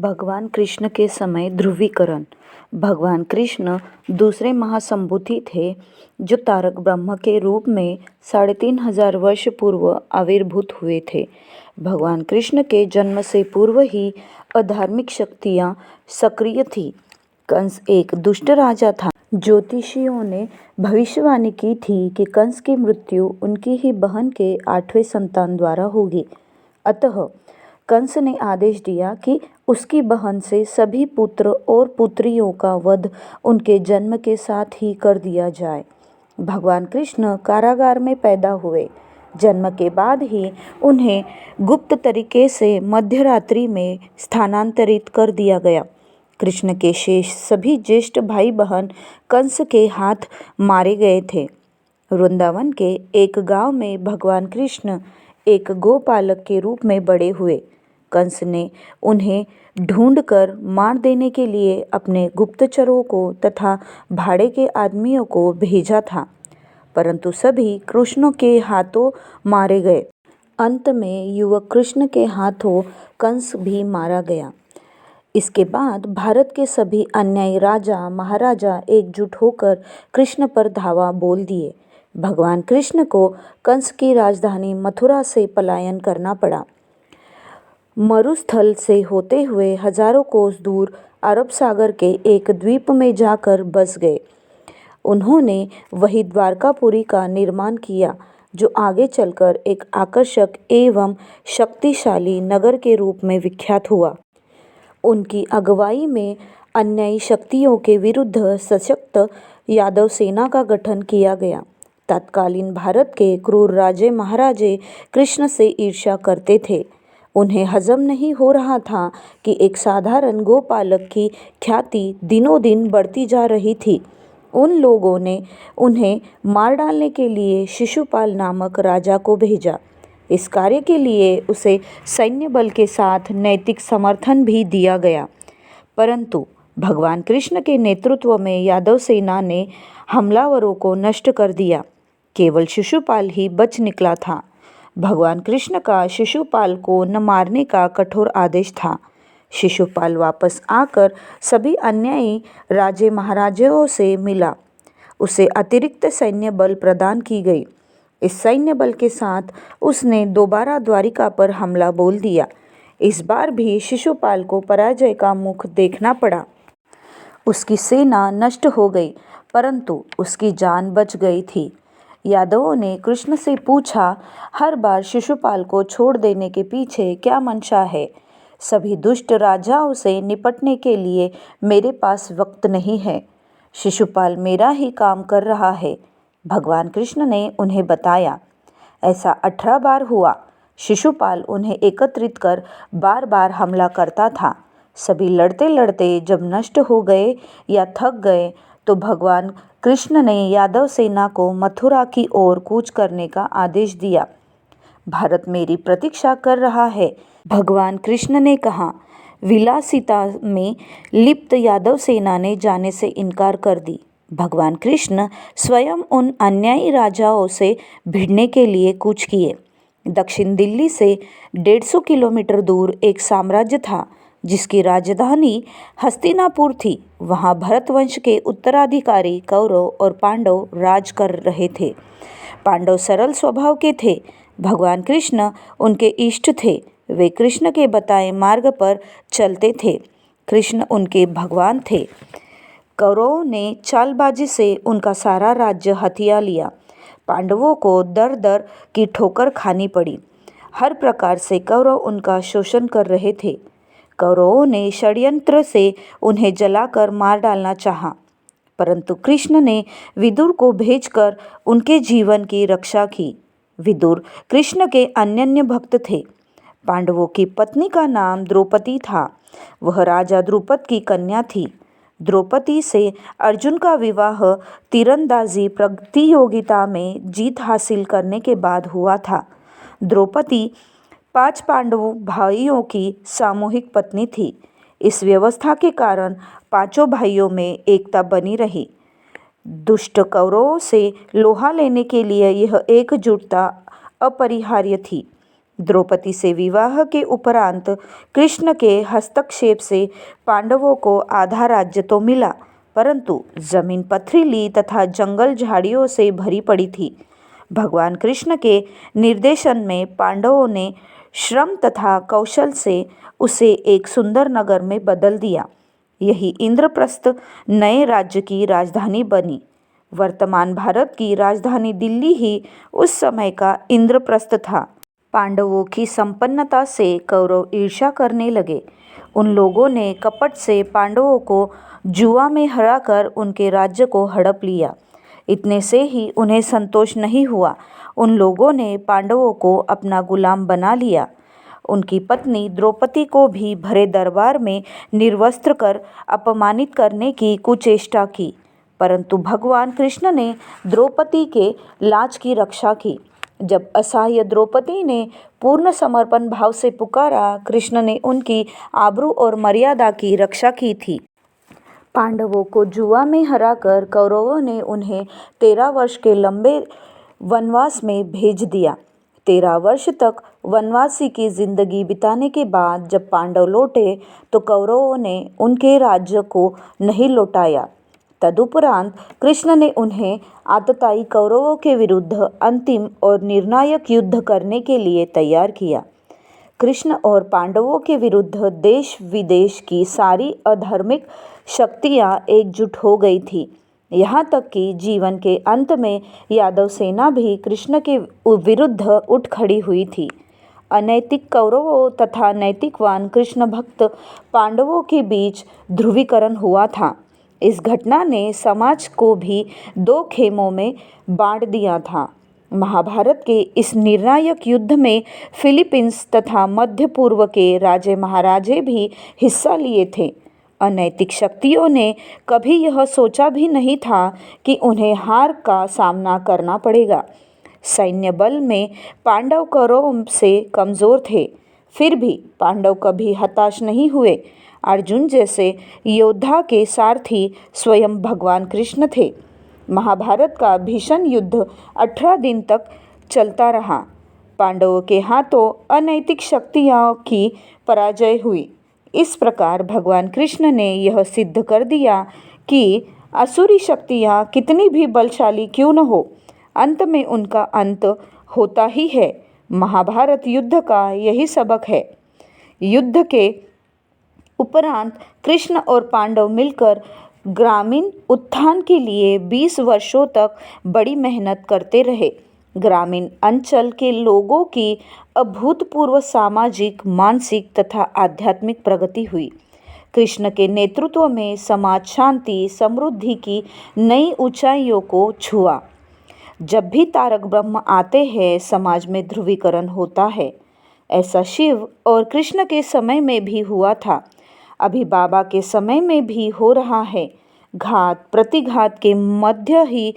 भगवान कृष्ण के समय ध्रुवीकरण। भगवान कृष्ण दूसरे महासंभूति थे जो तारक ब्रह्म के रूप में 3500 वर्ष पूर्व आविर्भूत हुए थे। भगवान कृष्ण के जन्म से पूर्व ही अधार्मिक शक्तियाँ सक्रिय थीं। कंस एक दुष्ट राजा था। ज्योतिषियों ने भविष्यवाणी की थी कि कंस की मृत्यु उनकी ही बहन के 8वें संतान द्वारा होगी। अतः कंस ने आदेश दिया कि उसकी बहन से सभी पुत्र और पुत्रियों का वध उनके जन्म के साथ ही कर दिया जाए। भगवान कृष्ण कारागार में पैदा हुए। जन्म के बाद ही उन्हें गुप्त तरीके से मध्यरात्रि में स्थानांतरित कर दिया गया। कृष्ण के शेष सभी ज्येष्ठ भाई बहन कंस के हाथ मारे गए थे। वृंदावन के एक गांव में भगवान कृष्ण एक गोपालक के रूप में बड़े हुए। कंस ने उन्हें ढूंढकर मार देने के लिए अपने गुप्तचरों को तथा भाड़े के आदमियों को भेजा था, परंतु सभी कृष्ण के हाथों मारे गए। अंत में युवक कृष्ण के हाथों कंस भी मारा गया। इसके बाद भारत के सभी अन्यायी राजा महाराजा एकजुट होकर कृष्ण पर धावा बोल दिए। भगवान कृष्ण को कंस की राजधानी मथुरा से पलायन करना पड़ा। मरुस्थल से होते हुए हजारों कोस दूर अरब सागर के एक द्वीप में जाकर बस गए। उन्होंने वही द्वारकापुरी का निर्माण किया, जो आगे चलकर एक आकर्षक एवं शक्तिशाली नगर के रूप में विख्यात हुआ। उनकी अगुवाई में अन्यायी शक्तियों के विरुद्ध सशक्त यादव सेना का गठन किया गया। तत्कालीन भारत के क्रूर राजे महाराजे कृष्ण से ईर्ष्या करते थे। उन्हें हजम नहीं हो रहा था कि एक साधारण गोपालक की ख्याति दिनों दिन बढ़ती जा रही थी। उन लोगों ने उन्हें मार डालने के लिए शिशुपाल नामक राजा को भेजा। इस कार्य के लिए उसे सैन्य बल के साथ नैतिक समर्थन भी दिया गया, परंतु भगवान कृष्ण के नेतृत्व में यादव सेना ने हमलावरों को नष्ट कर दिया। केवल शिशुपाल ही बच निकला था। भगवान कृष्ण का शिशुपाल को न मारने का कठोर आदेश था। शिशुपाल वापस आकर सभी अन्यायी राजे महाराजाओं से मिला। उसे अतिरिक्त सैन्य बल प्रदान की गई। इस सैन्य बल के साथ उसने दोबारा द्वारिका पर हमला बोल दिया। इस बार भी शिशुपाल को पराजय का मुख देखना पड़ा। उसकी सेना नष्ट हो गई, परंतु उसकी जान बच गई थी। यादवों ने कृष्ण से पूछा, हर बार शिशुपाल को छोड़ देने के पीछे क्या मंशा है? सभी दुष्ट राजाओं से निपटने के लिए मेरे पास वक्त नहीं है। शिशुपाल मेरा ही काम कर रहा है। भगवान कृष्ण ने उन्हें बताया। ऐसा 18 बार हुआ। शिशुपाल उन्हें एकत्रित कर बार बार हमला करता था। सभी लड़ते लड़ते जब नष्ट हो गए या थक गए तो भगवान कृष्ण ने यादव सेना को मथुरा की ओर कूच करने का आदेश दिया। भारत मेरी प्रतीक्षा कर रहा है, भगवान कृष्ण ने कहा। विलासिता में लिप्त यादव सेना ने जाने से इनकार कर दी। भगवान कृष्ण स्वयं उन अन्यायी राजाओं से भिड़ने के लिए कूच किए। दक्षिण दिल्ली से 150 किलोमीटर दूर एक साम्राज्य था जिसकी राजधानी हस्तिनापुर थी। वहाँ भरतवंश के उत्तराधिकारी कौरव और पांडव राज कर रहे थे। पांडव सरल स्वभाव के थे। भगवान कृष्ण उनके इष्ट थे। वे कृष्ण के बताए मार्ग पर चलते थे। कृष्ण उनके भगवान थे। कौरवों ने चालबाजी से उनका सारा राज्य हथिया लिया। पांडवों को दर दर की ठोकर खानी पड़ी। हर प्रकार से कौरव उनका शोषण कर रहे थे। कौरवों ने षड्यंत्र से उन्हें जलाकर मार डालना चाहा, परंतु कृष्ण ने विदुर को भेजकर उनके जीवन की रक्षा की। विदुर कृष्ण के अनन्य भक्त थे। पांडवों की पत्नी का नाम द्रौपदी था। वह राजा द्रुपद की कन्या थी। द्रौपदी से अर्जुन का विवाह तीरंदाजी प्रतियोगिता में जीत हासिल करने के बाद हुआ था। द्रौपदी 5 पांडवों भाइयों की सामूहिक पत्नी थी। इस व्यवस्था के कारण 5 भाइयों में एकता बनी रही। दुष्ट कौरवों से लोहा लेने के लिए यह एकजुटता अपरिहार्य थी। द्रौपदी से विवाह के उपरांत कृष्ण के हस्तक्षेप से पांडवों को आधा राज्य तो मिला, परंतु जमीन पथरीली तथा जंगल झाड़ियों से भरी पड़ी थी। भगवान कृष्ण के निर्देशन में पांडवों ने श्रम तथा कौशल से उसे एक सुंदर नगर में बदल दिया। यही इंद्रप्रस्थ नए राज्य की राजधानी बनी। वर्तमान भारत की राजधानी दिल्ली ही उस समय का इंद्रप्रस्थ था। पांडवों की संपन्नता से कौरव ईर्ष्या करने लगे। उन लोगों ने कपट से पांडवों को जुआ में हराकर उनके राज्य को हड़प लिया। इतने से ही उन्हें संतोष नहीं हुआ। उन लोगों ने पांडवों को अपना गुलाम बना लिया। उनकी पत्नी द्रौपदी को भी भरे दरबार में निर्वस्त्र कर अपमानित करने की कुचेष्टा की, परंतु भगवान कृष्ण ने द्रौपदी के लाज की रक्षा की। जब असहाय द्रौपदी ने पूर्ण समर्पण भाव से पुकारा, कृष्ण ने उनकी आबरू और मर्यादा की रक्षा की थी। पांडवों को जुआ में हराकर कौरवों ने उन्हें 13 वर्ष के लंबे वनवास में भेज दिया। 13 वर्ष तक वनवासी की जिंदगी बिताने के बाद जब पांडव लौटे तो कौरवों ने उनके राज्य को नहीं लौटाया। तदुपरांत कृष्ण ने उन्हें आतताई कौरवों के विरुद्ध अंतिम और निर्णायक युद्ध करने के लिए तैयार किया। कृष्ण और पांडवों के विरुद्ध देश विदेश की सारी अधार्मिक शक्तियां एकजुट हो गई थी। यहाँ तक कि जीवन के अंत में यादव सेना भी कृष्ण के विरुद्ध उठ खड़ी हुई थी। अनैतिक कौरवों तथा नैतिकवान कृष्ण भक्त पांडवों के बीच ध्रुवीकरण हुआ था। इस घटना ने समाज को भी 2 खेमों में बांट दिया था। महाभारत के इस निर्णायक युद्ध में फिलीपींस तथा मध्य पूर्व के राजे महाराजे भी हिस्सा लिए थे। अनैतिक शक्तियों ने कभी यह सोचा भी नहीं था कि उन्हें हार का सामना करना पड़ेगा। सैन्य बल में पांडव कौरवों से कमजोर थे, फिर भी पांडव कभी हताश नहीं हुए। अर्जुन जैसे योद्धा के सारथी स्वयं भगवान कृष्ण थे। महाभारत का भीषण युद्ध 18 दिन तक चलता रहा। पांडवों के हाथों अनैतिक शक्तियों की पराजय हुई। इस प्रकार भगवान कृष्ण ने यह सिद्ध कर दिया कि असुरी शक्तियाँ कितनी भी बलशाली क्यों न हो, अंत में उनका अंत होता ही है। महाभारत युद्ध का यही सबक है। युद्ध के उपरांत कृष्ण और पांडव मिलकर ग्रामीण उत्थान के लिए 20 वर्षों तक बड़ी मेहनत करते रहे। ग्रामीण अंचल के लोगों की अभूतपूर्व सामाजिक, मानसिक तथा आध्यात्मिक प्रगति हुई। कृष्ण के नेतृत्व में समाज शांति, समृद्धि की नई ऊंचाइयों को छुआ। जब भी तारक ब्रह्म आते हैं, समाज में ध्रुवीकरण होता है। ऐसा शिव और कृष्ण के समय में भी हुआ था, अभी बाबा के समय में भी हो रहा है। घात प्रतिघात के मध्य ही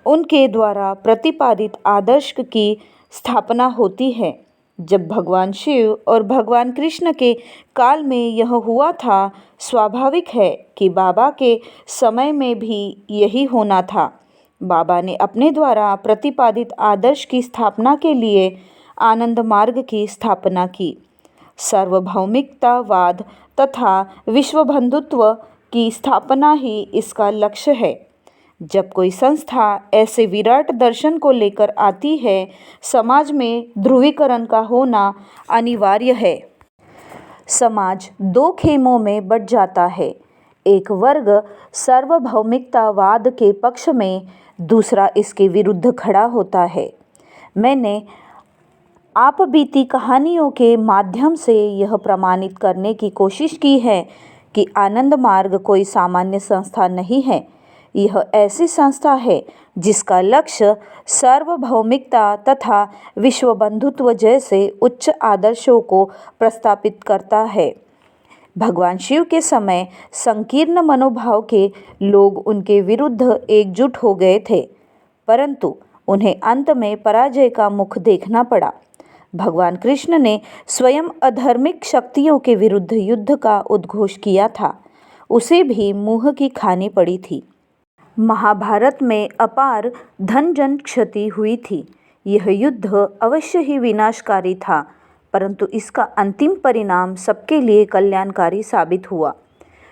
उनके द्वारा प्रतिपादित आदर्श की स्थापना होती है। जब भगवान शिव और भगवान कृष्ण के काल में यह हुआ था, स्वाभाविक है कि बाबा के समय में भी यही होना था। बाबा ने अपने द्वारा प्रतिपादित आदर्श की स्थापना के लिए आनंद मार्ग की स्थापना की। सार्वभौमिकतावाद तथा विश्व बंधुत्व की स्थापना ही इसका लक्ष्य है। जब कोई संस्था ऐसे विराट दर्शन को लेकर आती है, समाज में ध्रुवीकरण का होना अनिवार्य है। समाज 2 खेमों में बंट जाता है। एक वर्ग सार्वभौमिकतावाद के पक्ष में, दूसरा इसके विरुद्ध खड़ा होता है। मैंने आप बीती कहानियों के माध्यम से यह प्रमाणित करने की कोशिश की है कि आनंद मार्ग कोई सामान्य संस्था नहीं है। यह ऐसी संस्था है जिसका लक्ष्य सार्वभौमिकता तथा विश्व बंधुत्व जैसे उच्च आदर्शों को प्रस्तापित करता है। भगवान शिव के समय संकीर्ण मनोभाव के लोग उनके विरुद्ध एकजुट हो गए थे, परंतु उन्हें अंत में पराजय का मुख देखना पड़ा। भगवान कृष्ण ने स्वयं अधार्मिक शक्तियों के विरुद्ध युद्ध का उद्घोष किया था, उसे भी मुंह की खानी पड़ी थी। महाभारत में अपार धन जन क्षति हुई थी। यह युद्ध अवश्य ही विनाशकारी था। परंतु इसका अंतिम परिणाम सबके लिए कल्याणकारी साबित हुआ।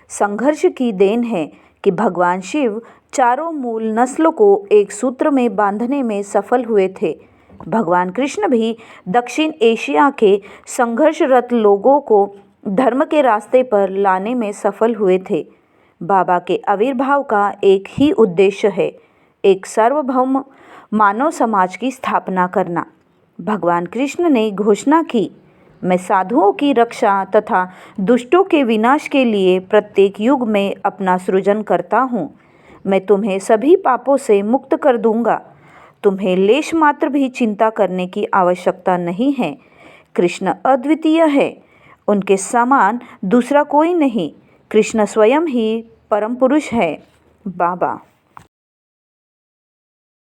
संघर्ष की देन है कि भगवान शिव चारों मूल नस्लों को एक सूत्र में बांधने में सफल हुए थे। भगवान कृष्ण भी दक्षिण एशिया के संघर्षरत लोगों को धर्म के रास्ते पर लाने में सफल हुए थे। बाबा के आविर्भाव का एक ही उद्देश्य है, एक सार्वभौम मानव समाज की स्थापना करना। भगवान कृष्ण ने घोषणा की, मैं साधुओं की रक्षा तथा दुष्टों के विनाश के लिए प्रत्येक युग में अपना सृजन करता हूँ। मैं तुम्हें सभी पापों से मुक्त कर दूंगा। तुम्हें लेश मात्र भी चिंता करने की आवश्यकता नहीं है। कृष्ण अद्वितीय है, उनके समान दूसरा कोई नहीं। कृष्ण स्वयं ही परम पुरुष है। बाबा।